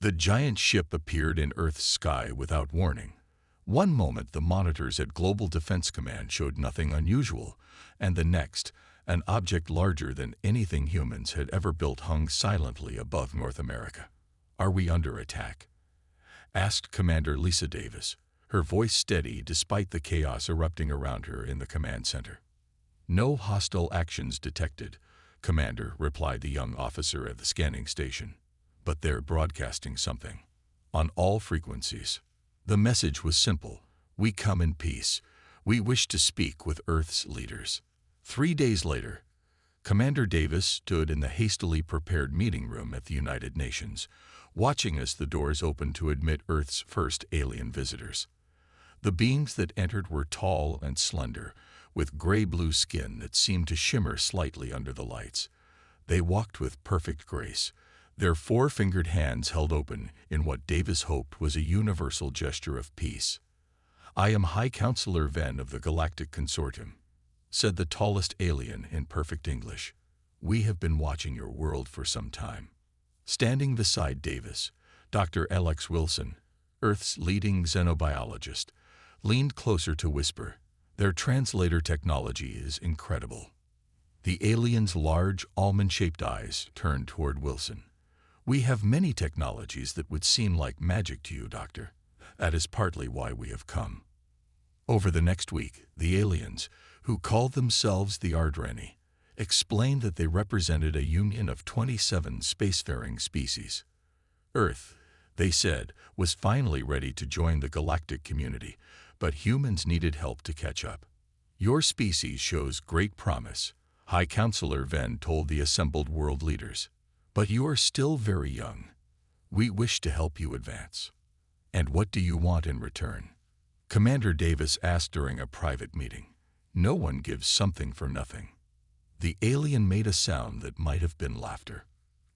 The giant ship appeared in Earth's sky without warning. One moment the monitors at Global Defense Command showed nothing unusual, and the next, an object larger than anything humans had ever built hung silently above North America. "Are we under attack?" asked Commander Lisa Davis, her voice steady despite the chaos erupting around her in the command center. "No hostile actions detected, Commander," replied the young officer at the scanning station. "But they're broadcasting something. On all frequencies." The message was simple. "We come in peace. We wish to speak with Earth's leaders." 3 days later, Commander Davis stood in the hastily prepared meeting room at the United Nations, watching as the doors opened to admit Earth's first alien visitors. The beings that entered were tall and slender, with gray-blue skin that seemed to shimmer slightly under the lights. They walked with perfect grace, their four-fingered hands held open in what Davis hoped was a universal gesture of peace. "I am High Counselor Venn of the Galactic Consortium," said the tallest alien in perfect English. "We have been watching your world for some time." Standing beside Davis, Dr. Alex Wilson, Earth's leading xenobiologist, leaned closer to whisper, "Their translator technology is incredible." The alien's large, almond-shaped eyes turned toward Wilson. "We have many technologies that would seem like magic to you, Doctor. That is partly why we have come." Over the next week, the aliens, who called themselves the Ardreni, explained that they represented a union of 27 spacefaring species. Earth, they said, was finally ready to join the galactic community, but humans needed help to catch up. "Your species shows great promise," High Counselor Venn told the assembled world leaders. "But you are still very young. We wish to help you advance." "And what do you want in return?" Commander Davis asked during a private meeting. "No one gives something for nothing." The alien made a sound that might have been laughter.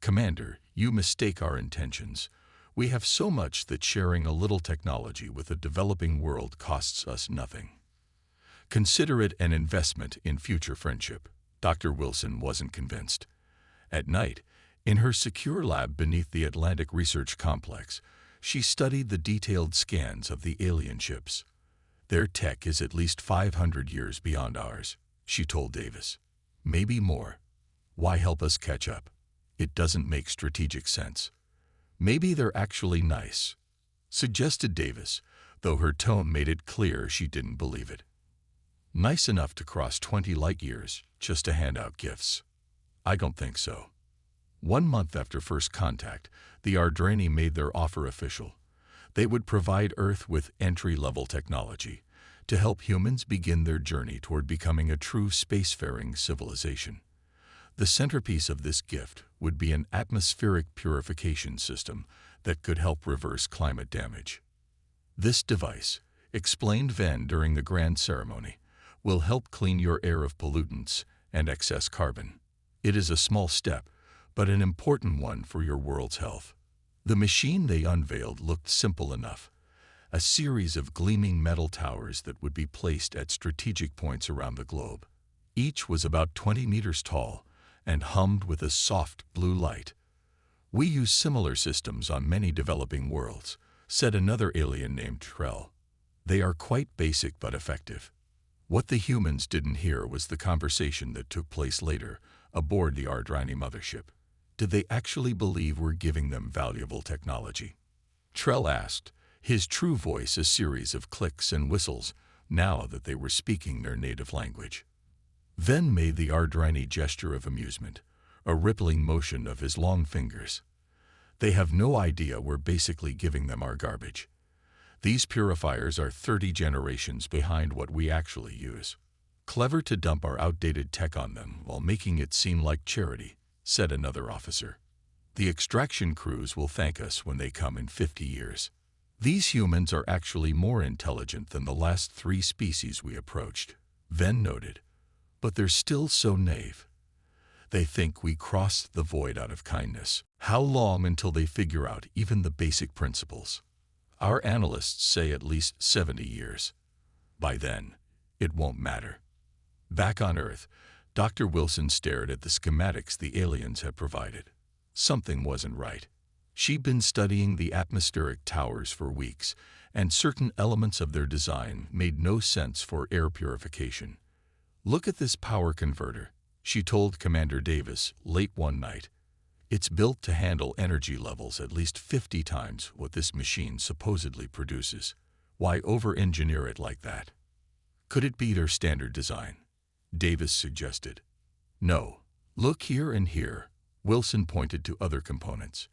"Commander, you mistake our intentions. We have so much that sharing a little technology with a developing world costs us nothing. Consider it an investment in future friendship." Dr. Wilson wasn't convinced. At night, in her secure lab beneath the Atlantic Research Complex, she studied the detailed scans of the alien ships. "Their tech is at least 500 years beyond ours," she told Davis. "Maybe more. Why help us catch up? It doesn't make strategic sense." "Maybe they're actually nice," suggested Davis, though her tone made it clear she didn't believe it. "Nice enough to cross 20 light years just to hand out gifts? I don't think so." 1 month after first contact, the Ardreni made their offer official. They would provide Earth with entry-level technology to help humans begin their journey toward becoming a true spacefaring civilization. The centerpiece of this gift would be an atmospheric purification system that could help reverse climate damage. "This device," explained Venn during the grand ceremony, "will help clean your air of pollutants and excess carbon. It is a small step, but an important one for your world's health." The machine they unveiled looked simple enough, a series of gleaming metal towers that would be placed at strategic points around the globe. Each was about 20 meters tall and hummed with a soft blue light. "We use similar systems on many developing worlds," said another alien named Trell. "They are quite basic but effective." What the humans didn't hear was the conversation that took place later aboard the Ardreni mothership. Did they actually believe we're giving them valuable technology? Trell asked, his true voice a series of clicks and whistles now that they were speaking their native language. Venn made the Ardreni gesture of amusement, a rippling motion of his long fingers. "They have no idea we're basically giving them our garbage. These purifiers are 30 generations behind what we actually use. Clever to dump our outdated tech on them while making it seem like charity," said another officer. "The extraction crews will thank us when they come in 50 years. These humans are actually more intelligent than the last 3 species we approached," Venn noted. "But they're still so naive. They think we crossed the void out of kindness. How long until they figure out even the basic principles? Our analysts say at least 70 years. By then, it won't matter." Back on Earth, Dr. Wilson stared at the schematics the aliens had provided. Something wasn't right. She'd been studying the atmospheric towers for weeks, and certain elements of their design made no sense for air purification. "Look at this power converter," she told Commander Davis late one night. "It's built to handle energy levels at least 50 times what this machine supposedly produces. Why over-engineer it like that?" "Could it be their standard design?" Davis suggested. "No. Look here and here." Wilson pointed to other components.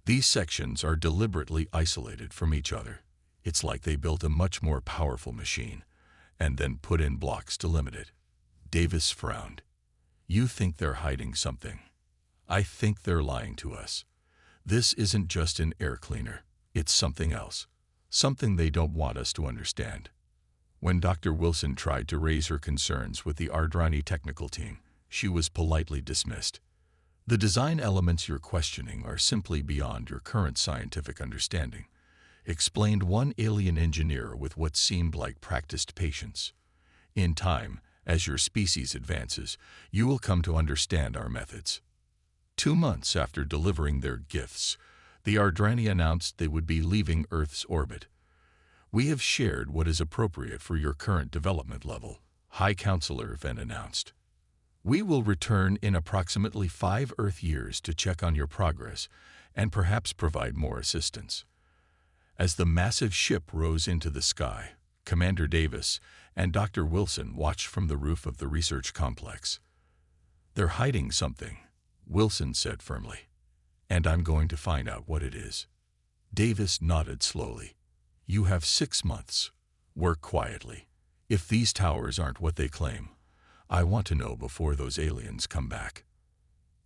"These sections are deliberately isolated from each other. It's like they built a much more powerful machine and then put in blocks to limit it." Davis frowned. "You think they're hiding something? I think they're lying to us. This isn't just an air cleaner. It's something else. Something they don't want us to understand." When Dr. Wilson tried to raise her concerns with the Ardrani technical team, she was politely dismissed. "The design elements you're questioning are simply beyond your current scientific understanding," explained one alien engineer with what seemed like practiced patience. "In time, as your species advances, you will come to understand our methods." 2 months after delivering their gifts, the Ardrani announced they would be leaving Earth's orbit. "We have shared what is appropriate for your current development level," High Counselor Venn announced. "We will return in approximately 5 Earth years to check on your progress and perhaps provide more assistance." As the massive ship rose into the sky, Commander Davis and Dr. Wilson watched from the roof of the research complex. "They're hiding something," Wilson said firmly, "and I'm going to find out what it is." Davis nodded slowly. "You have 6 months. Work quietly. If these towers aren't what they claim, I want to know before those aliens come back."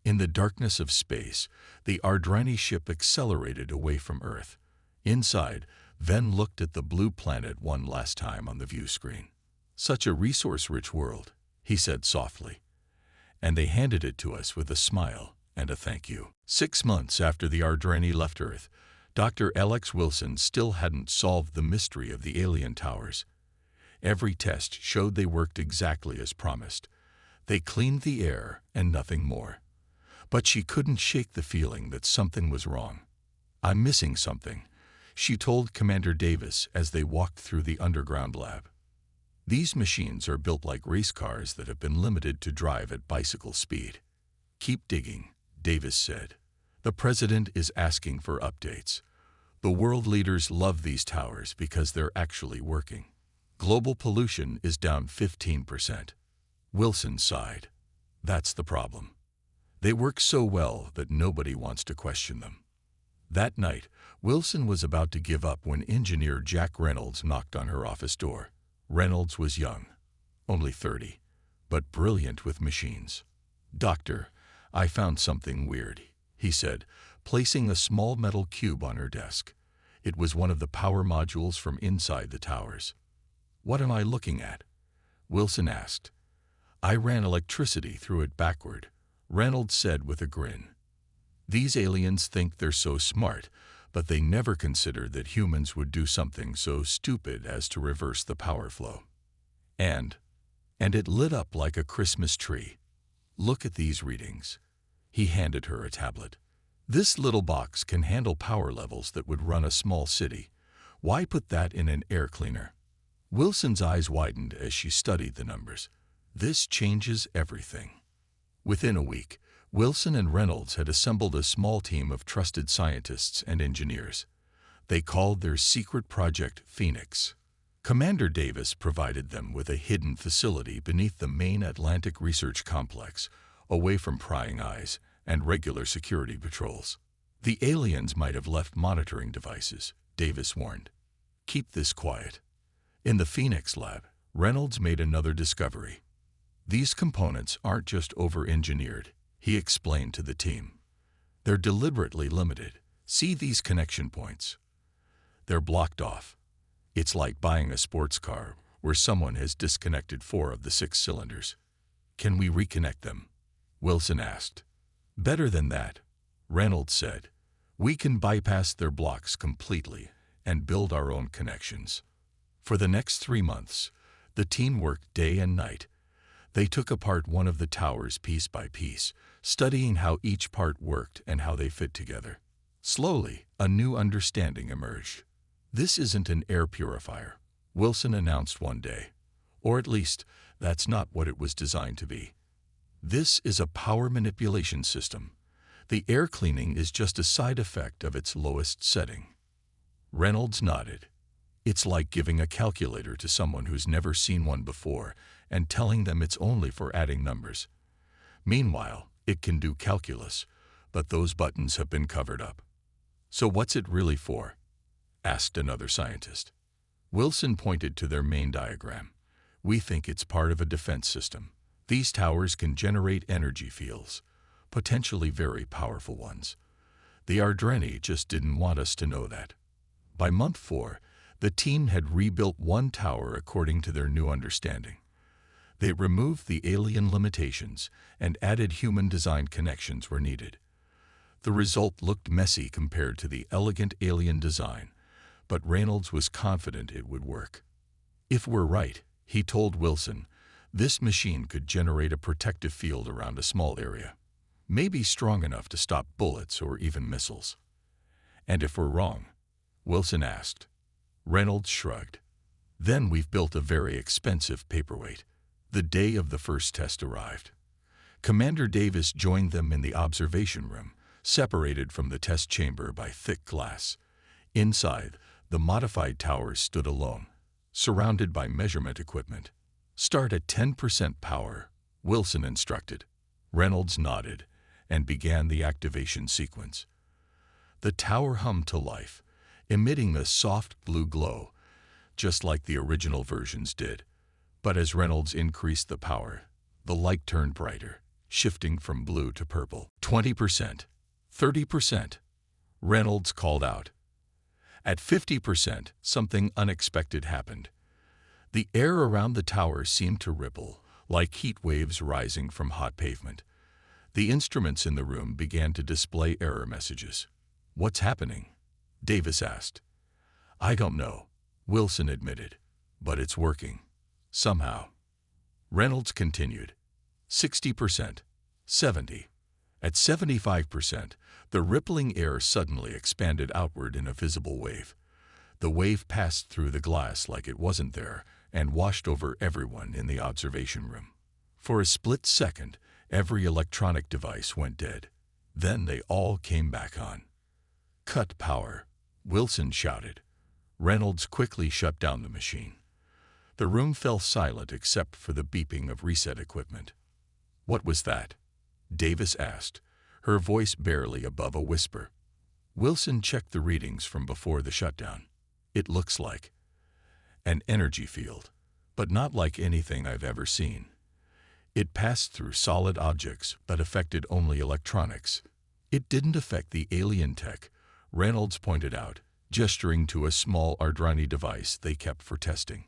In the darkness of space, the Ardrani ship accelerated away from Earth. Inside, Venn looked at the blue planet one last time on the view screen. "Such a resource-rich world," he said softly. "And they handed it to us with a smile and a thank you." 6 months after the Ardrani left Earth, Dr. Alex Wilson still hadn't solved the mystery of the alien towers. Every test showed they worked exactly as promised. They cleaned the air and nothing more. But she couldn't shake the feeling that something was wrong. "I'm missing something," she told Commander Davis as they walked through the underground lab. "These machines are built like race cars that have been limited to drive at bicycle speed." "Keep digging," Davis said. "The President is asking for updates. The world leaders love these towers because they're actually working. Global pollution is down 15%. Wilson sighed. "That's the problem. They work so well that nobody wants to question them." That night, Wilson was about to give up when engineer Jack Reynolds knocked on her office door. Reynolds was young, only 30, but brilliant with machines. "Doctor, I found something weird," he said, placing a small metal cube on her desk. It was one of the power modules from inside the towers. "What am I looking at?" Wilson asked. "I ran electricity through it backward," Reynolds said with a grin. "These aliens think they're so smart, but they never considered that humans would do something so stupid as to reverse the power flow. And it lit up like a Christmas tree. Look at these readings." He handed her a tablet. "This little box can handle power levels that would run a small city. Why put that in an air cleaner?" Wilson's eyes widened as she studied the numbers. "This changes everything." Within a week, Wilson and Reynolds had assembled a small team of trusted scientists and engineers. They called their secret project Phoenix. Commander Davis provided them with a hidden facility beneath the main Atlantic Research Complex, away from prying eyes and regular security patrols. "The aliens might have left monitoring devices," Davis warned. "Keep this quiet." In the Phoenix lab, Reynolds made another discovery. "These components aren't just over-engineered," he explained to the team. "They're deliberately limited. See these connection points? They're blocked off. It's like buying a sports car where someone has disconnected 4 of the 6 cylinders." "Can we reconnect them?" Wilson asked. "Better than that," Reynolds said. "We can bypass their blocks completely and build our own connections." For the next 3 months, the team worked day and night. They took apart one of the towers piece by piece, studying how each part worked and how they fit together. Slowly, a new understanding emerged. This isn't an air purifier, Wilson announced one day. Or at least, that's not what it was designed to be. This is a power manipulation system. The air cleaning is just a side effect of its lowest setting. Reynolds nodded. It's like giving a calculator to someone who's never seen one before and telling them it's only for adding numbers. Meanwhile, it can do calculus, but those buttons have been covered up. So what's it really for? Asked another scientist. Wilson pointed to their main diagram. We think it's part of a defense system. These towers can generate energy fields, potentially very powerful ones. The Ardreni just didn't want us to know that. By month 4, the team had rebuilt one tower according to their new understanding. They removed the alien limitations and added human-designed connections where needed. The result looked messy compared to the elegant alien design, but Reynolds was confident it would work. If we're right, he told Wilson, this machine could generate a protective field around a small area, maybe strong enough to stop bullets or even missiles. And if we're wrong? Wilson asked. Reynolds shrugged. Then we've built a very expensive paperweight. The day of the first test arrived. Commander Davis joined them in the observation room, separated from the test chamber by thick glass. Inside, the modified towers stood alone, surrounded by measurement equipment. Start at 10% power, Wilson instructed. Reynolds nodded and began the activation sequence. The tower hummed to life, emitting a soft blue glow, just like the original versions did. But as Reynolds increased the power, the light turned brighter, shifting from blue to purple. 20%, 30%, Reynolds called out. At 50%, something unexpected happened. The air around the tower seemed to ripple, like heat waves rising from hot pavement. The instruments in the room began to display error messages. What's happening? Davis asked. I don't know, Wilson admitted, but it's working. Somehow. Reynolds continued. 60%, 70%. At 75%, the rippling air suddenly expanded outward in a visible wave. The wave passed through the glass like it wasn't there and washed over everyone in the observation room. For a split second, every electronic device went dead. Then they all came back on. Cut power, Wilson shouted. Reynolds quickly shut down the machine. The room fell silent except for the beeping of reset equipment. What was that? Davis asked, her voice barely above a whisper. Wilson checked the readings from before the shutdown. It looks like an energy field, but not like anything I've ever seen. It passed through solid objects but affected only electronics. It didn't affect the alien tech, Reynolds pointed out, gesturing to a small Ardreni device they kept for testing.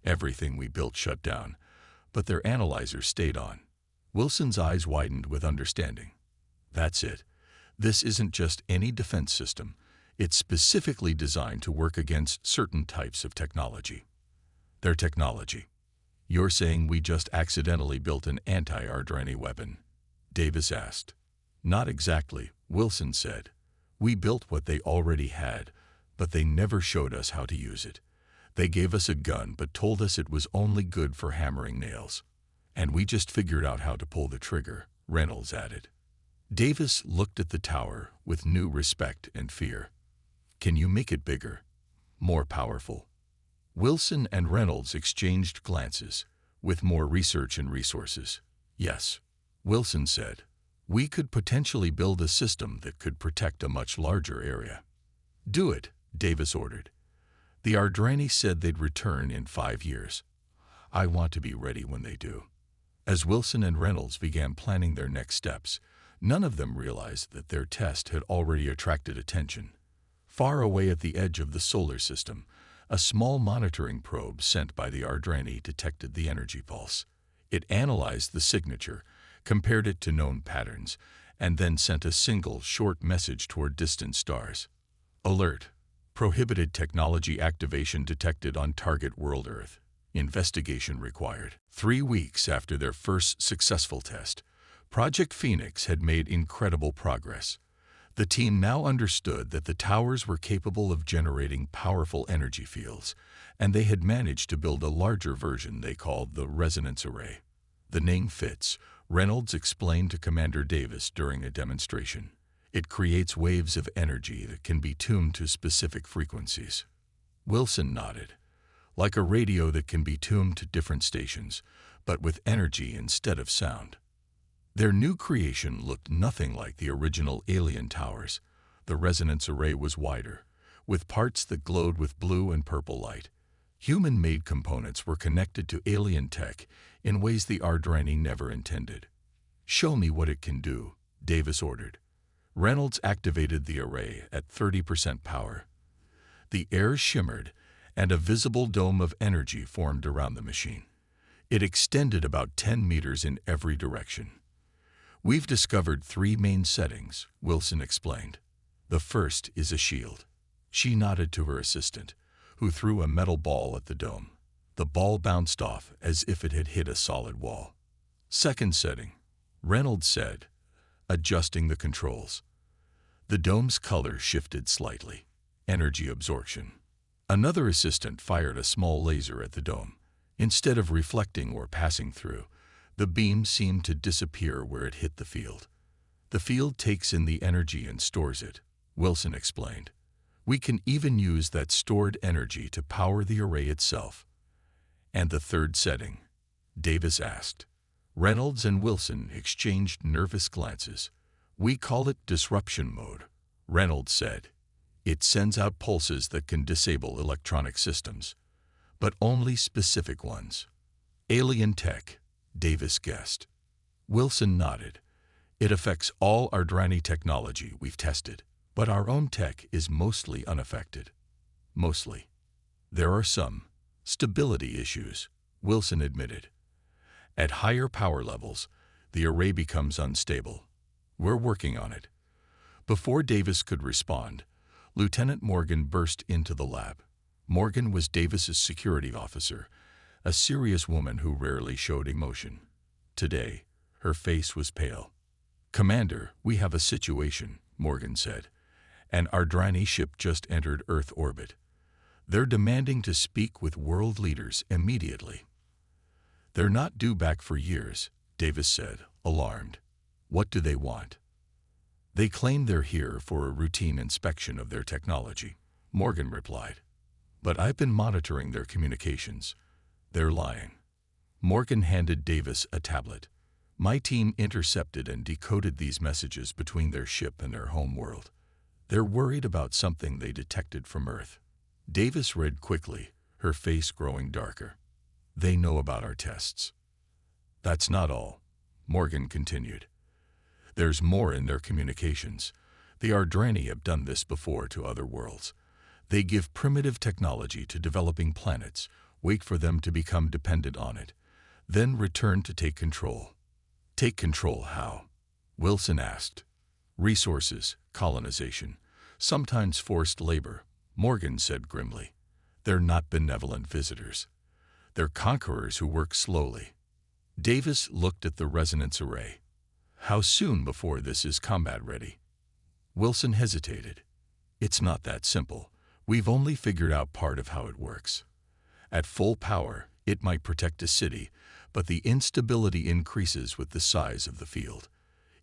Everything we built shut down, but their analyzer stayed on. Wilson's eyes widened with understanding. That's it. This isn't just any defense system. It's specifically designed to work against certain types of technology. Their technology. You're saying we just accidentally built an anti-Ardreni weapon? Davis asked. Not exactly, Wilson said. We built what they already had, but they never showed us how to use it. They gave us a gun but told us it was only good for hammering nails. And we just figured out how to pull the trigger, Reynolds added. Davis looked at the tower with new respect and fear. Can you make it bigger? More powerful? Wilson and Reynolds exchanged glances, with more research and resources. Yes, Wilson said. We could potentially build a system that could protect a much larger area. Do it, Davis ordered. The Ardreni said they'd return in 5 years. I want to be ready when they do. As Wilson and Reynolds began planning their next steps, none of them realized that their test had already attracted attention. Far away at the edge of the solar system, a small monitoring probe sent by the Ardreni detected the energy pulse. It analyzed the signature, compared it to known patterns, and then sent a single short message toward distant stars. Alert! Prohibited technology activation detected on target world Earth. Investigation required. 3 weeks after their first successful test, Project Phoenix had made incredible progress. The team now understood that the towers were capable of generating powerful energy fields, and they had managed to build a larger version they called the resonance array. The name fits, Reynolds explained to Commander Davis during a demonstration. It creates waves of energy that can be tuned to specific frequencies. Wilson nodded. Like a radio that can be tuned to different stations, but with energy instead of sound. Their new creation looked nothing like the original alien towers. The resonance array was wider, with parts that glowed with blue and purple light. Human-made components were connected to alien tech in ways the Ardrani never intended. "Show me what it can do," Davis ordered. Reynolds activated the array at 30% power. The air shimmered, and a visible dome of energy formed around the machine. It extended about 10 meters in every direction. "We've discovered 3 main settings," Wilson explained. "The first is a shield." She nodded to her assistant, who threw a metal ball at the dome. The ball bounced off as if it had hit a solid wall. "Second setting," Reynolds said, adjusting the controls. The dome's color shifted slightly. Energy absorption. Another assistant fired a small laser at the dome. Instead of reflecting or passing through, the beam seemed to disappear where it hit the field. "The field takes in the energy and stores it," Wilson explained. "We can even use that stored energy to power the array itself." "And the third setting?" Davis asked. Reynolds and Wilson exchanged nervous glances. "We call it disruption mode," Reynolds said. "It sends out pulses that can disable electronic systems, but only specific ones." "Alien tech," Davis guessed. Wilson nodded. "It affects all Ardrani technology we've tested, but our own tech is mostly unaffected." "Mostly. There are some stability issues," Wilson admitted. "At higher power levels, the array becomes unstable. We're working on it." Before Davis could respond, Lieutenant Morgan burst into the lab. Morgan was Davis's security officer, a serious woman who rarely showed emotion. Today, her face was pale. "Commander, we have a situation," Morgan said. "An Ardrani ship just entered Earth orbit. They're demanding to speak with world leaders immediately." "They're not due back for years," Davis said, alarmed. "What do they want?" "They claim they're here for a routine inspection of their technology," Morgan replied. "But I've been monitoring their communications. They're lying." Morgan handed Davis a tablet. "My team intercepted and decoded these messages between their ship and their home world. They're worried about something they detected from Earth." Davis read quickly, her face growing darker. "They know about our tests." "That's not all," Morgan continued. "There's more in their communications. The Ardrani have done this before to other worlds. They give primitive technology to developing planets, wait for them to become dependent on it, then return to take control." "Take control how?" Wilson asked. "Resources, colonization, sometimes forced labor," Morgan said grimly. "They're not benevolent visitors. They're conquerors who work slowly." Davis looked at the resonance array. "How soon before this is combat ready?" Wilson hesitated. "It's not that simple. We've only figured out part of how it works. At full power, it might protect a city, but the instability increases with the size of the field.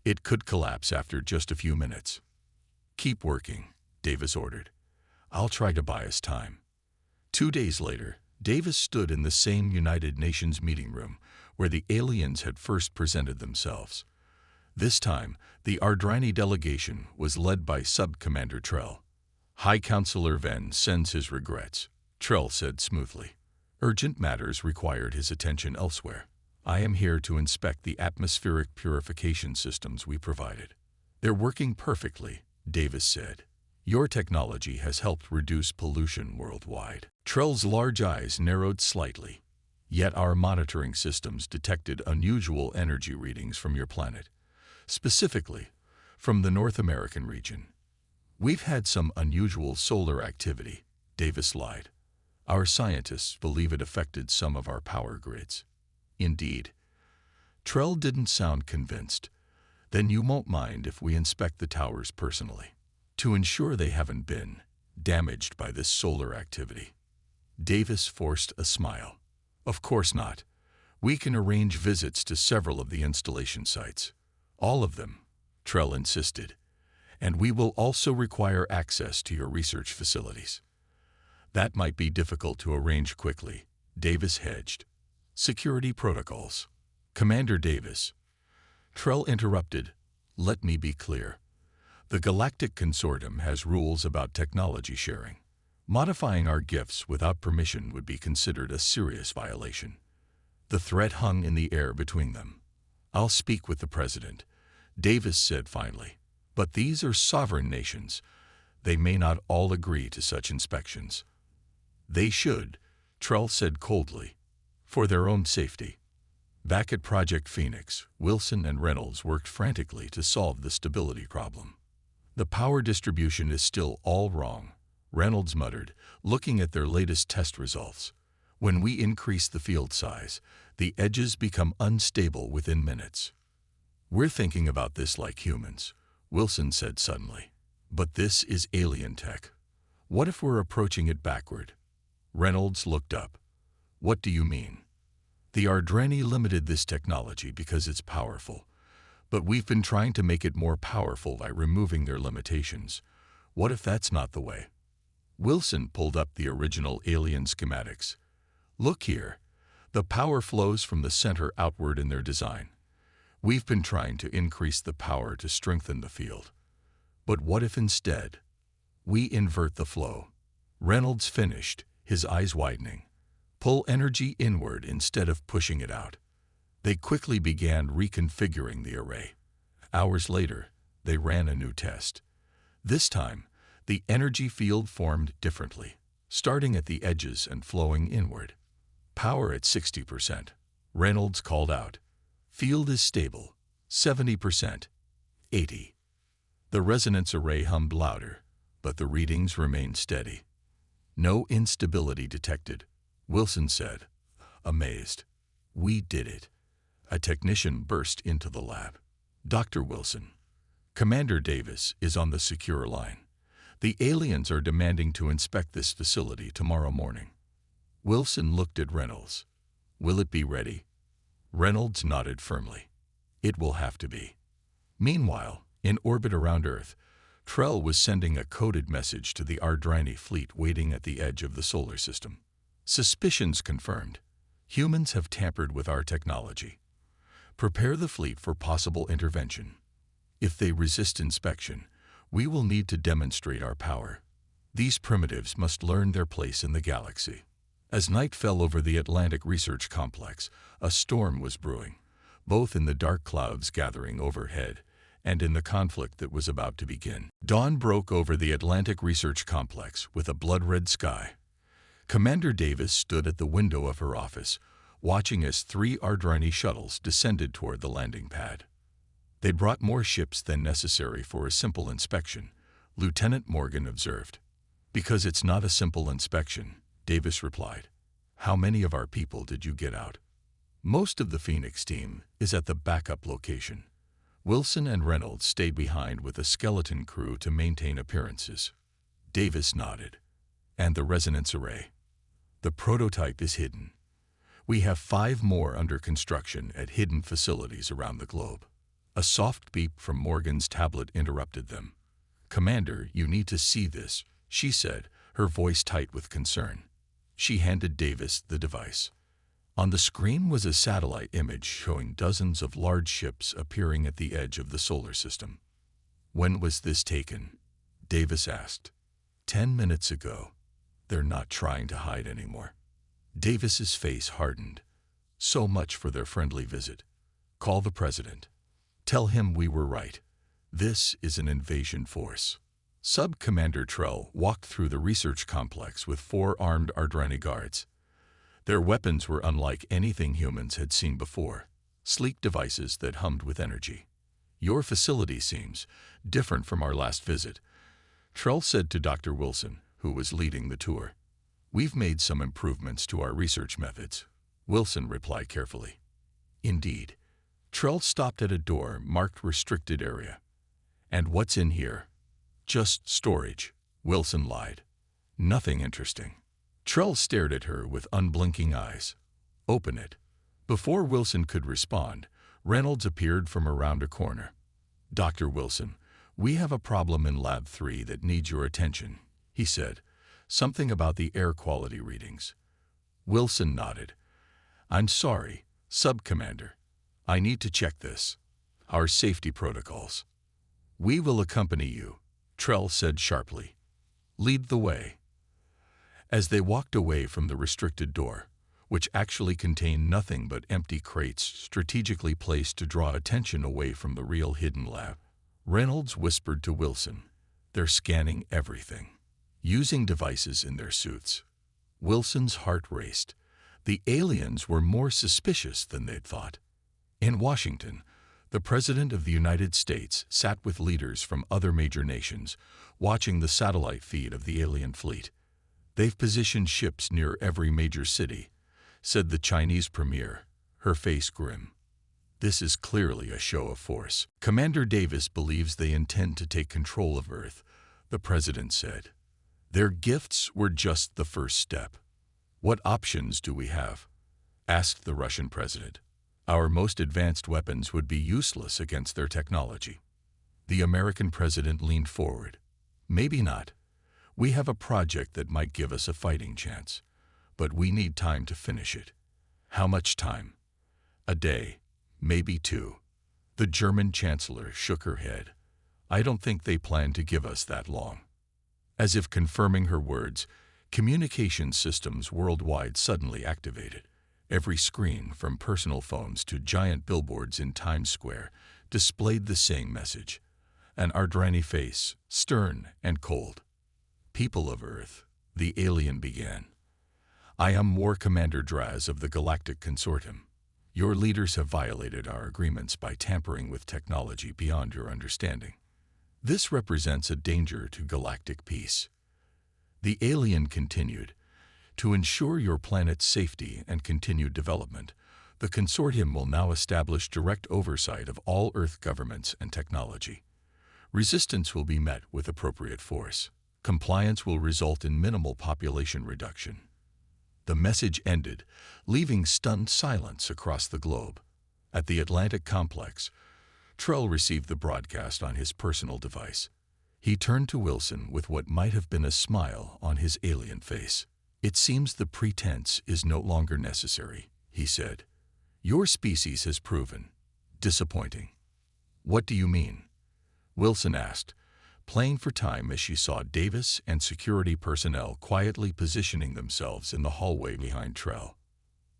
It could collapse after just a few minutes." "Keep working," Davis ordered. "I'll try to buy us time." 2 days later, Davis stood in the same United Nations meeting room where the aliens had first presented themselves. This time, the Ardrani delegation was led by Sub-Commander Trell. "High Counselor Venn sends his regrets," Trell said smoothly. "Urgent matters required his attention elsewhere. I am here to inspect the atmospheric purification systems we provided." "They're working perfectly," Davis said. "Your technology has helped reduce pollution worldwide." Trell's large eyes narrowed slightly. "Yet our monitoring systems detected unusual energy readings from your planet. Specifically, from the North American region." "We've had some unusual solar activity," Davis lied. "Our scientists believe it affected some of our power grids." "Indeed." Trell didn't sound convinced. Then you won't mind if we inspect the towers personally, to ensure they haven't been damaged by this solar activity. Davis forced a smile. Of course not. We can arrange visits to several of the installation sites. All of them, Trell insisted. And we will also require access to your research facilities. That might be difficult to arrange quickly, Davis hedged. Security protocols. Commander Davis. Trell interrupted. Let me be clear. The Galactic Consortium has rules about technology sharing. Modifying our gifts without permission would be considered a serious violation. The threat hung in the air between them. I'll speak with the President, Davis said finally. But these are sovereign nations. They may not all agree to such inspections. They should, Trell said coldly, for their own safety. Back at Project Phoenix, Wilson and Reynolds worked frantically to solve the stability problem. The power distribution is still all wrong, Reynolds muttered, looking at their latest test results. When we increase the field size, the edges become unstable within minutes. We're thinking about this like humans, Wilson said suddenly. But this is alien tech. What if we're approaching it backward? Reynolds looked up. What do you mean? The Ardreni limited this technology because it's powerful. But we've been trying to make it more powerful by removing their limitations. What if that's not the way? Wilson pulled up the original alien schematics. Look here. The power flows from the center outward in their design. We've been trying to increase the power to strengthen the field. But what if instead we invert the flow? Reynolds finished, his eyes widening. Pull energy inward instead of pushing it out. They quickly began reconfiguring the array. Hours later, they ran a new test. This time, the energy field formed differently, starting at the edges and flowing inward. Power at 60%. Reynolds called out. Field is stable. 70%. 80%. The resonance array hummed louder, but the readings remained steady. No instability detected, Wilson said, amazed. We did it. A technician burst into the lab. Dr. Wilson, Commander Davis is on the secure line. The aliens are demanding to inspect this facility tomorrow morning. Wilson looked at Reynolds. Will it be ready? Reynolds nodded firmly. It will have to be. Meanwhile, in orbit around Earth, Trell was sending a coded message to the Ardreni fleet waiting at the edge of the solar system. Suspicions confirmed. Humans have tampered with our technology. Prepare the fleet for possible intervention. If they resist inspection, we will need to demonstrate our power. These primitives must learn their place in the galaxy. As night fell over the Atlantic Research Complex, a storm was brewing, both in the dark clouds gathering overhead and in the conflict that was about to begin. Dawn broke over the Atlantic Research Complex with a blood-red sky. Commander Davis stood at the window of her office, watching as 3 Ardreni shuttles descended toward the landing pad. They brought more ships than necessary for a simple inspection, Lieutenant Morgan observed. Because it's not a simple inspection, Davis replied. How many of our people did you get out? Most of the Phoenix team is at the backup location. Wilson and Reynolds stayed behind with a skeleton crew to maintain appearances. Davis nodded. And the resonance array? The prototype is hidden. We have 5 more under construction at hidden facilities around the globe. A soft beep from Morgan's tablet interrupted them. Commander, you need to see this, she said, her voice tight with concern. She handed Davis the device. On the screen was a satellite image showing dozens of large ships appearing at the edge of the solar system. When was this taken? Davis asked. 10 minutes ago. They're not trying to hide anymore. Davis's face hardened. So much for their friendly visit. Call the President. Tell him we were right. This is an invasion force. Sub-Commander Trell walked through the research complex with 4 armed Ardreni guards. Their weapons were unlike anything humans had seen before, sleek devices that hummed with energy. Your facility seems different from our last visit, Trell said to Dr. Wilson, who was leading the tour. We've made some improvements to our research methods, Wilson replied carefully. Indeed. Trell stopped at a door marked Restricted Area. "And what's in here?" "Just storage," Wilson lied. "Nothing interesting." Trell stared at her with unblinking eyes. "Open it." Before Wilson could respond, Reynolds appeared from around a corner. "Dr. Wilson, we have a problem in Lab 3 that needs your attention," he said. "Something about the air quality readings." Wilson nodded. "I'm sorry, Sub-Commander. I need to check this. Our safety protocols." "We will accompany you," Trell said sharply. "Lead the way." As they walked away from the restricted door, which actually contained nothing but empty crates strategically placed to draw attention away from the real hidden lab, Reynolds whispered to Wilson, "They're scanning everything, using devices in their suits." Wilson's heart raced. The aliens were more suspicious than they'd thought. In Washington, the President of the United States sat with leaders from other major nations, watching the satellite feed of the alien fleet. "They've positioned ships near every major city," said the Chinese premier, her face grim. "This is clearly a show of force. Commander Davis believes they intend to take control of Earth," the president said. "Their gifts were just the first step." "What options do we have?" asked the Russian president. "Our most advanced weapons would be useless against their technology." The American president leaned forward. "Maybe not. We have a project that might give us a fighting chance, but we need time to finish it." "How much time?" "A day, maybe 2. The German chancellor shook her head. "I don't think they plan to give us that long." As if confirming her words, communication systems worldwide suddenly activated. Every screen, from personal phones to giant billboards in Times Square, displayed the same message. An Ardrani face, stern and cold. "People of Earth," the alien began. "I am War Commander Draz of the Galactic Consortium. Your leaders have violated our agreements by tampering with technology beyond your understanding. This represents a danger to galactic peace." The alien continued, "To ensure your planet's safety and continued development, the Consortium will now establish direct oversight of all Earth governments and technology. Resistance will be met with appropriate force. Compliance will result in minimal population reduction." The message ended, leaving stunned silence across the globe. At the Atlantic complex, Trell received the broadcast on his personal device. He turned to Wilson with what might have been a smile on his alien face. "It seems the pretense is no longer necessary," he said. "Your species has proven disappointing." "What do you mean?" Wilson asked, playing for time as she saw Davis and security personnel quietly positioning themselves in the hallway behind Trell.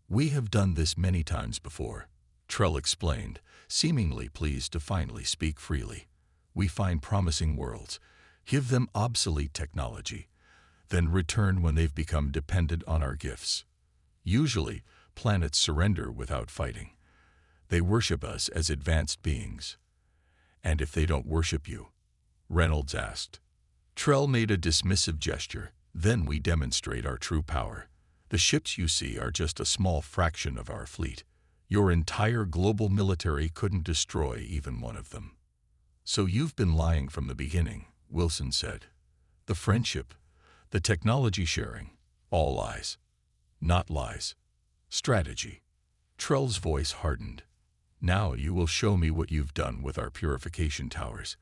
"We have done this many times before," Trell explained, seemingly pleased to finally speak freely. "We find promising worlds, give them obsolete technology, then return when they've become dependent on our gifts. Usually, planets surrender without fighting. They worship us as advanced beings." "And if they don't worship you?" Reynolds asked. Trell made a dismissive gesture. "Then we demonstrate our true power. The ships you see are just a small fraction of our fleet. Your entire global military couldn't destroy even one of them." "So you've been lying from the beginning," Wilson said. "The friendship, the technology sharing, all lies." "Not lies. Strategy." Trell's voice hardened. "Now you will show me what you've done with our purification towers.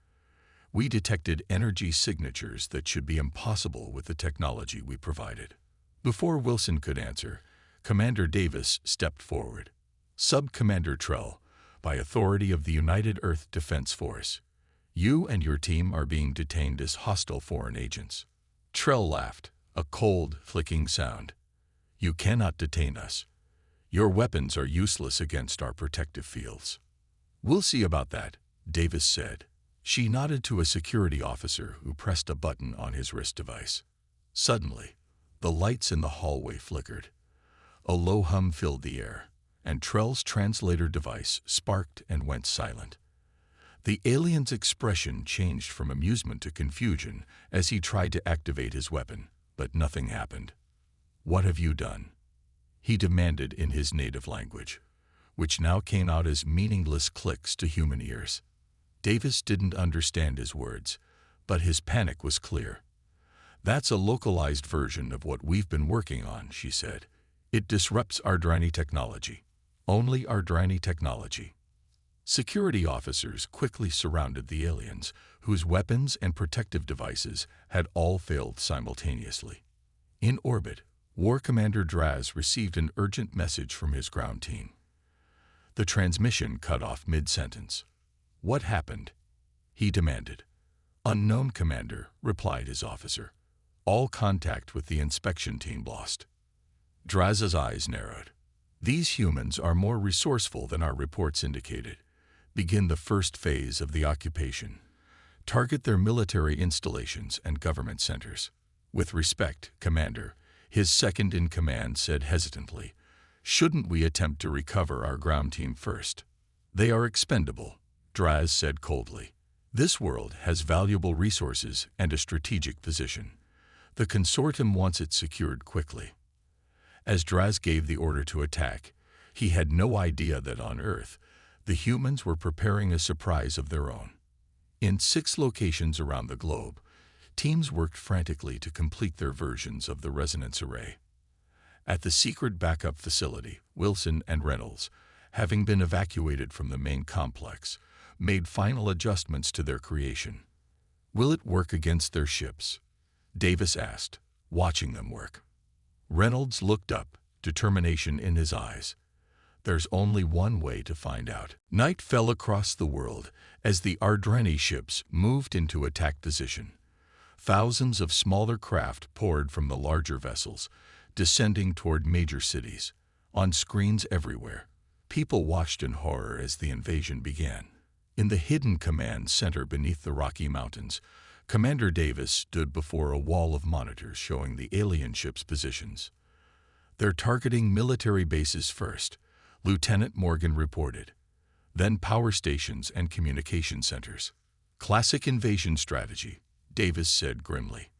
We detected energy signatures that should be impossible with the technology we provided." Before Wilson could answer, Commander Davis stepped forward. "Sub-Commander Trell, by authority of the United Earth Defense Force, you and your team are being detained as hostile foreign agents." Trell laughed, a cold, flicking sound. "You cannot detain us. Your weapons are useless against our protective fields." "We'll see about that," Davis said. She nodded to a security officer who pressed a button on his wrist device. Suddenly, the lights in the hallway flickered. A low hum filled the air, and Trell's translator device sparked and went silent. The alien's expression changed from amusement to confusion as he tried to activate his weapon, but nothing happened. "What have you done?" he demanded in his native language. which now came out as meaningless clicks to human ears. Davis didn't understand his words, but his panic was clear. "That's a localized version of what we've been working on," she said. "It disrupts Ardrani technology. Only Ardrani technology." Security officers quickly surrounded the aliens, whose weapons and protective devices had all failed simultaneously. In orbit, War Commander Draz received an urgent message from his ground team. The transmission cut off mid-sentence. "What happened?" he demanded. "Unknown, Commander," replied his officer. "All contact with the inspection team lost." Draz's eyes narrowed. "These humans are more resourceful than our reports indicated. Begin the first phase of the occupation. Target their military installations and government centers." "With respect, Commander," his second-in-command said hesitantly, "shouldn't we attempt to recover our ground team first?" "They are expendable," Draz said coldly. "This world has valuable resources and a strategic position. The consortium wants it secured quickly." As Draz gave the order to attack, he had no idea that on Earth, the humans were preparing a surprise of their own. In 6 locations around the globe, teams worked frantically to complete their versions of the resonance array. At the secret backup facility, Wilson and Reynolds, having been evacuated from the main complex, made final adjustments to their creation. "Will it work against their ships?" Davis asked, watching them work. Reynolds looked up, determination in his eyes. "There's only one way to find out." Night fell across the world as the Ardrani ships moved into attack position. Thousands of smaller craft poured from the larger vessels, descending toward major cities. On screens everywhere, people watched in horror as the invasion began. In the hidden command center beneath the Rocky Mountains, Commander Davis stood before a wall of monitors showing the alien ships' positions. "They're targeting military bases first," Lieutenant Morgan reported. "Then power stations and communication centers." "Classic invasion strategy," Davis said grimly.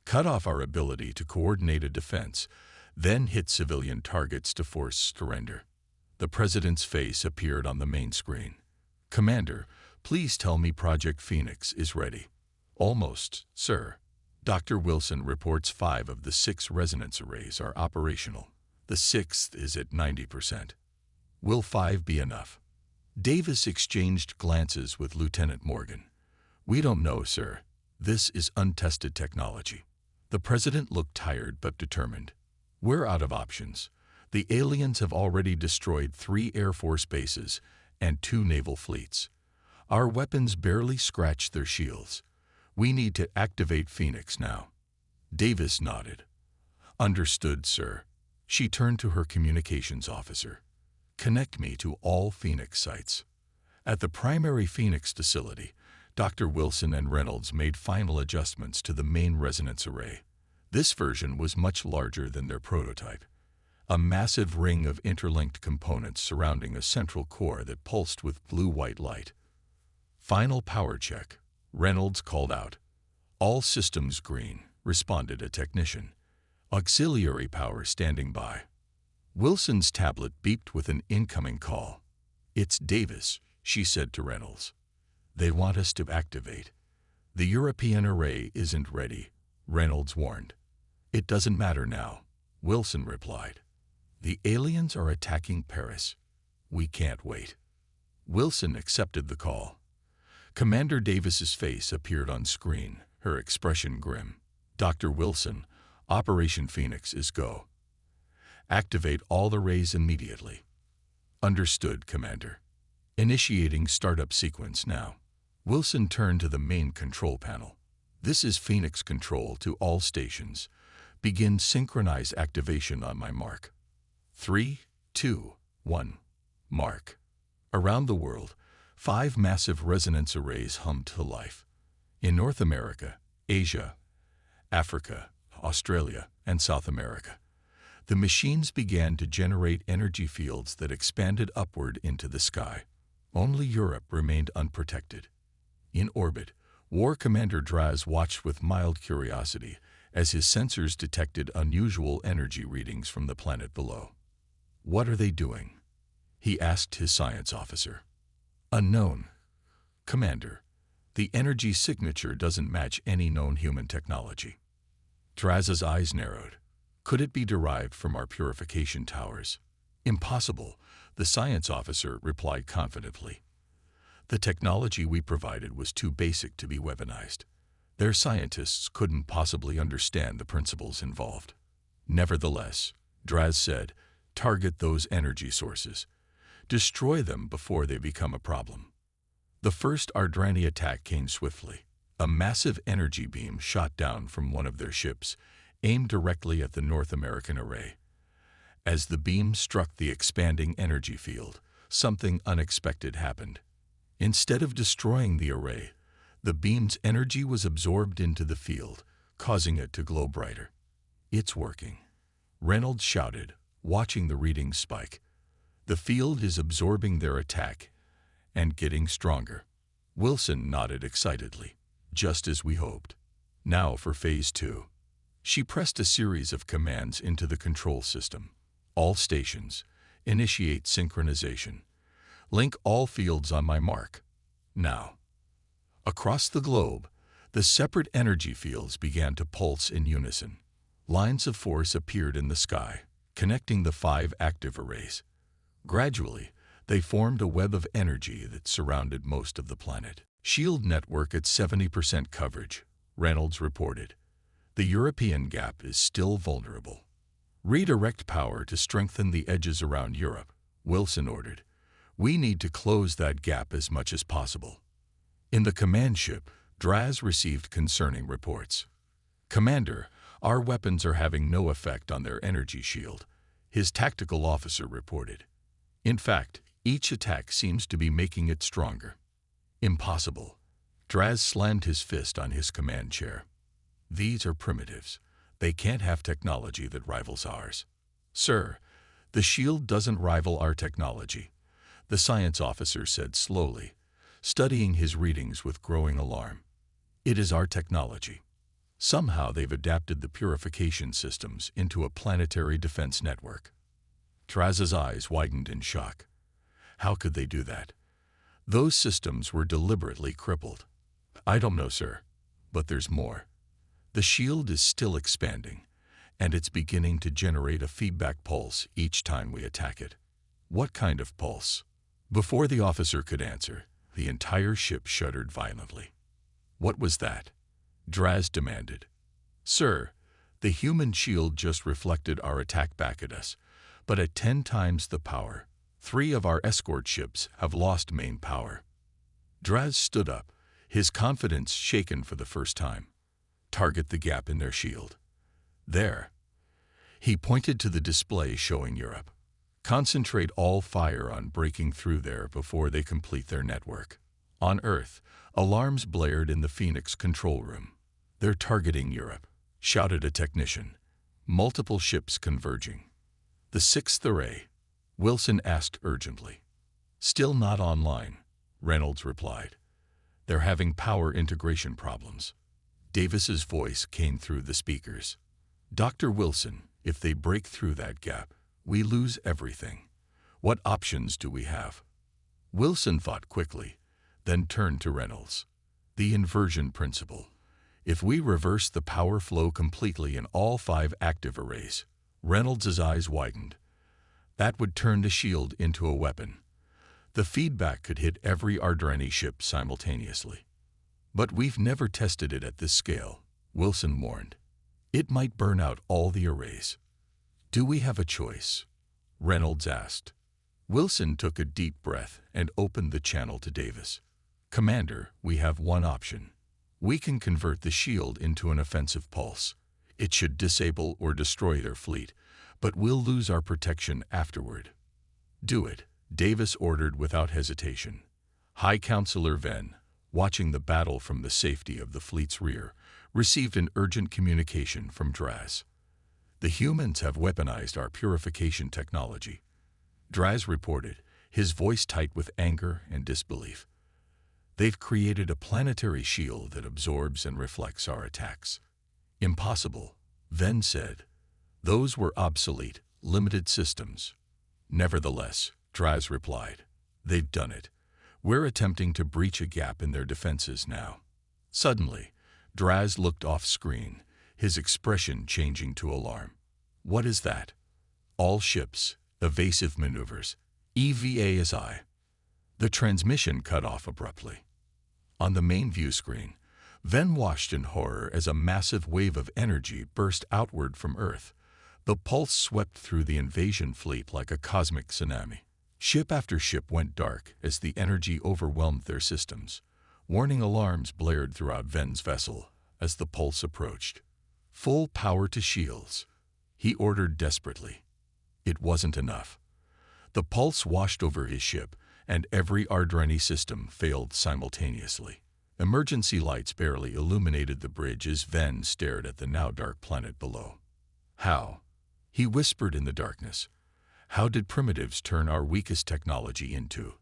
"Cut off our ability to coordinate a defense, then hit civilian targets to force surrender." The President's face appeared on the main screen. "Commander, please tell me Project Phoenix is ready." "Almost, sir. Dr. Wilson reports 5 of the 6 resonance arrays are operational. The 6th is at 90%. Will 5 be enough?" Davis exchanged glances with Lieutenant Morgan. "We don't know, sir. This is untested technology." The President looked tired but determined. "We're out of options. The aliens have already destroyed 3 Air Force bases and 2 naval fleets. Our weapons barely scratched their shields. We need to activate Phoenix now." Davis nodded. "Understood, sir." She turned to her communications officer. "Connect me to all Phoenix sites." At the primary Phoenix facility, Dr. Wilson and Reynolds made final adjustments to the main resonance array. This version was much larger than their prototype. A massive ring of interlinked components surrounding a central core that pulsed with blue-white light. "Final power check," Reynolds called out. "All systems green," responded a technician. "Auxiliary power standing by." Wilson's tablet beeped with an incoming call. "It's Davis," she said to Reynolds. "They want us to activate." "The European array isn't ready," Reynolds warned. "It doesn't matter now," Wilson replied. "The aliens are attacking Paris. We can't wait." Wilson accepted the call. Commander Davis's face appeared on screen, her expression grim. "Dr. Wilson, Operation Phoenix is go. Activate all arrays immediately." "Understood, Commander." "Initiating startup sequence now." Wilson turned to the main control panel. "This is Phoenix Control to all stations. Begin synchronized activation on my mark. 3, 2, 1, mark." Around the world, 5 massive resonance arrays hummed to life. In North America, Asia, Africa, Australia, and South America, the machines began to generate energy fields that expanded upward into the sky. Only Europe remained unprotected. In orbit, War Commander Draz watched with mild curiosity as his sensors detected unusual energy readings from the planet below. "What are they doing?" he asked his science officer. Unknown, Commander. The energy signature doesn't match any known human technology. Draz's eyes narrowed. Could it be derived from our purification towers? Impossible, the science officer replied confidently. The technology we provided was too basic to be weaponized. Their scientists couldn't possibly understand the principles involved. Nevertheless, Draz said, target those energy sources. Destroy them before they become a problem. The first Ardrani attack came swiftly. A massive energy beam shot down from one of their ships, aimed directly at the North American array. As the beam struck the expanding energy field, something unexpected happened. Instead of destroying the array, the beam's energy was absorbed into the field, causing it to glow brighter. It's working, Reynolds shouted, watching the readings spike. The field is absorbing their attack and getting stronger. Wilson nodded excitedly, just as we hoped. Now for Phase 2. She pressed a series of commands into the control system. All stations, initiate synchronization. Link all fields on my mark. Now. Across the globe, the separate energy fields began to pulse in unison. Lines of force appeared in the sky, connecting the 5 active arrays. Gradually, they formed a web of energy that surrounded most of the planet. Shield network at 70% coverage, Reynolds reported. The European gap is still vulnerable. Redirect power to strengthen the edges around Europe, Wilson ordered. We need to close that gap as much as possible. In the command ship, Draz received concerning reports. Commander, our weapons are having no effect on their energy shield, his tactical officer reported. In fact, each attack seems to be making it stronger. Impossible. Draz slammed his fist on his command chair. These are primitives. They can't have technology that rivals ours. Sir, the shield doesn't rival our technology, the science officer said slowly, studying his readings with growing alarm. It is our technology. Somehow they've adapted the purification systems into a planetary defense network. Draz's eyes widened in shock. How could they do that? Those systems were deliberately crippled. I don't know, sir, but there's more. The shield is still expanding, and it's beginning to generate a feedback pulse each time we attack it. What kind of pulse? Before the officer could answer, the entire ship shuddered violently. What was that? Draz demanded. Sir, the human shield just reflected our attack back at us, but at 10 times the power. 3 of our escort ships have lost main power. Draz stood up, his confidence shaken for the first time. Target the gap in their shield. There. He pointed to the display showing Europe. Concentrate all fire on breaking through there before they complete their network. On Earth, alarms blared in the Phoenix control room. They're targeting Europe, shouted a technician. Multiple ships converging. The 6th array, Wilson asked urgently. Still not online, Reynolds replied. They're having power integration problems. Davis's voice came through the speakers. Dr. Wilson, if they break through that gap, we lose everything. What options do we have? Wilson thought quickly, then turned to Reynolds. The inversion principle. If we reverse the power flow completely in all 5 active arrays, Reynolds' eyes widened. That would turn the shield into a weapon. The feedback could hit every Ardrani ship simultaneously. But we've never tested it at this scale, Wilson warned. It might burn out all the arrays. Do we have a choice? Reynolds asked. Wilson took a deep breath and opened the channel to Davis. Commander, we have one option. We can convert the shield into an offensive pulse. It should disable or destroy their fleet, but we'll lose our protection afterward. Do it, Davis ordered without hesitation. High Counselor Venn, watching the battle from the safety of the fleet's rear, received an urgent communication from Draz. The humans have weaponized our purification technology. Draz reported, his voice tight with anger and disbelief. They've created a planetary shield that absorbs and reflects our attacks. Impossible, Venn said. Those were obsolete, limited systems. Nevertheless, Draz replied. They've done it. We're attempting to breach a gap in their defenses now. Suddenly, Draz looked off-screen, his expression changing to alarm. What is that? All ships, evasive maneuvers, EVASI. The transmission cut off abruptly. On the main view screen, Ven watched in horror as a massive wave of energy burst outward from Earth. The pulse swept through the invasion fleet like a cosmic tsunami. Ship after ship went dark as the energy overwhelmed their systems. Warning alarms blared throughout Ven's vessel as the pulse approached. Full power to shields, he ordered desperately. It wasn't enough. The pulse washed over his ship, and every Ardreni system failed simultaneously. Emergency lights barely illuminated the bridge as Ven stared at the now dark planet below. How? He whispered in the darkness. How did primitives turn our weakest technology into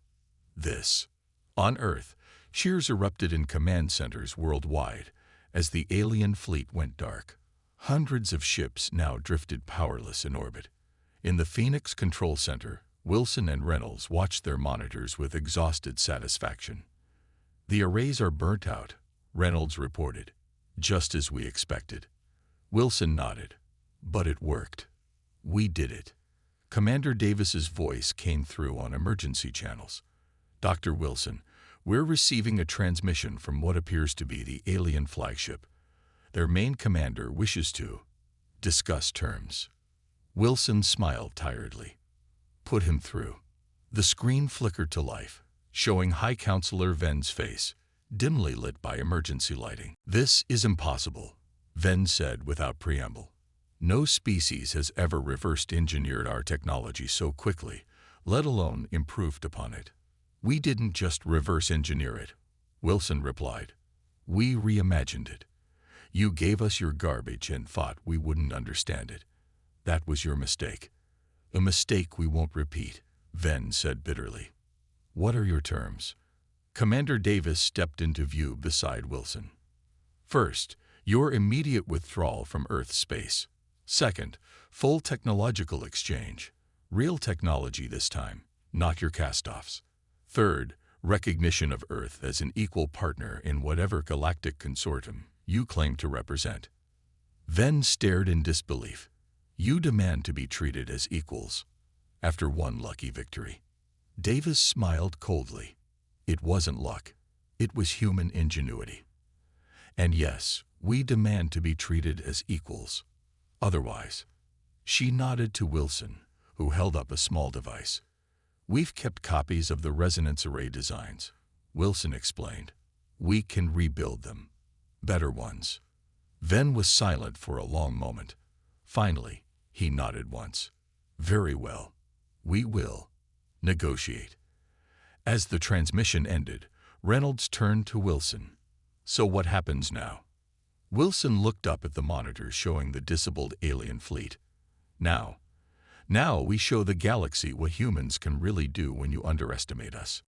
this? On Earth, cheers erupted in command centers worldwide as the alien fleet went dark. Hundreds of ships now drifted powerless in orbit. In the Phoenix Control Center, Wilson and Reynolds watched their monitors with exhausted satisfaction. The arrays are burnt out, Reynolds reported. Just as we expected. Wilson nodded. But it worked. We did it. Commander Davis's voice came through on emergency channels. Dr. Wilson, we're receiving a transmission from what appears to be the alien flagship. Their main commander wishes to discuss terms. Wilson smiled tiredly. Put him through. The screen flickered to life, showing High Counselor Ven's face, dimly lit by emergency lighting. This is impossible, Ven said without preamble. No species has ever reverse-engineered our technology so quickly, let alone improved upon it. We didn't just reverse-engineer it, Wilson replied. We reimagined it. You gave us your garbage and thought we wouldn't understand it. That was your mistake. A mistake we won't repeat, Ven said bitterly. What are your terms? Commander Davis stepped into view beside Wilson. First, your immediate withdrawal from Earth space. Second, full technological exchange. Real technology this time, not your cast-offs. Third, recognition of Earth as an equal partner in whatever galactic consortium you claim to represent. Ven stared in disbelief. You demand to be treated as equals. After one lucky victory. Davis smiled coldly. It wasn't luck. It was human ingenuity. And yes, we demand to be treated as equals. Otherwise. She nodded to Wilson, who held up a small device. We've kept copies of the resonance array designs, Wilson explained. We can rebuild them. Better ones. Ven was silent for a long moment. Finally, he nodded once. Very well. We will negotiate. As the transmission ended, Reynolds turned to Wilson. So what happens now? Wilson looked up at the monitor showing the disabled alien fleet. Now we show the galaxy what humans can really do when you underestimate us.